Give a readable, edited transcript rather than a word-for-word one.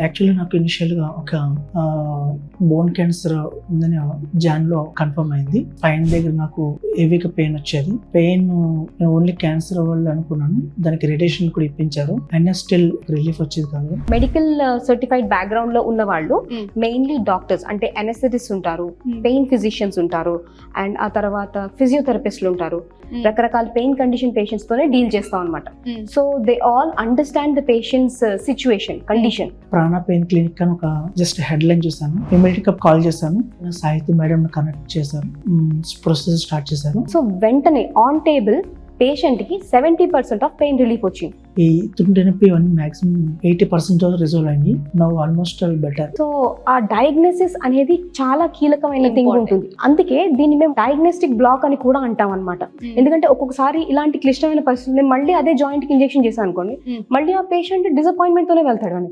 Actually నాకు ఇనిషియల్గా ఒక బోన్ క్యాన్సర్ ఉందని జాన్లో కన్ఫర్మ్ అయింది. పైన దగ్గర నాకు హెవీగా పెయిన్ వచ్చేది. పెయిన్ నేను ఓన్లీ క్యాన్సర్ వల్ల అనుకున్నాను. దానికి రేడియేషన్ కూడా ఇప్పించారు, అయినా స్టిల్ రిలీఫ్ వచ్చేది కాదు. మెడికల్ సర్టిఫైడ్ బ్యాక్గ్రౌండ్ లో ఉన్న వాళ్ళు మెయిన్లీ డాక్టర్స్ అంటే అనెస్థెటిస్ట్ ఉంటారు, పెయిన్ ఫిజిషియన్స్ ఉంటారు, అండ్ ఆ తర్వాత ఫిజియోథెరపిస్ట్లు ఉంటారు. రకరకాల పెయిన్ కండిషన్ పేషెంట్స్ తోనే డీల్ చేస్తాం అనమాట. So they all understand the patients situation condition. ప్రాణ పెయిన్ క్లినిక్ అని ఒక జస్ట్ హెడ్ లైన్ చూసాను, ఇమీడియట్ గా కాల్ చేశాను. సాహితీ మేడం కనెక్ట్ చేశారు, ప్రొసెస్ స్టార్ట్ చేశారు. సో వెంటనే ఆన్ టేబుల్ పేషెంట్ కి 70% ఆఫ్ పెయిన్ రిలీఫ్ వచ్చింది. ఈ తుంటి నొప్పి ఇవన్నీ మాక్సిమం 80% రిజాల్వ్ అయింది. Now almost better. సో ఆ డయాగ్నోసిస్ అనేది చాలా కీలకమైన థింగ్ ఉంటుంది. అందుకే దీన్ని మేము డయాగ్నోస్టిక్ బ్లాక్ అని కూడా అంటాం అనమాట. ఎందుకంటే ఒక్కొక్కసారి ఇలాంటి క్లిష్టమైన పరిస్థితుల్లో మళ్ళీ అదే జాయింట్ కి ఇంజెక్షన్ చేశాను అనుకోండి, మళ్ళీ ఆ పేషెంట్ డిసప్పాయింట్మెంట్ తోనే వెళ్తాడు అని.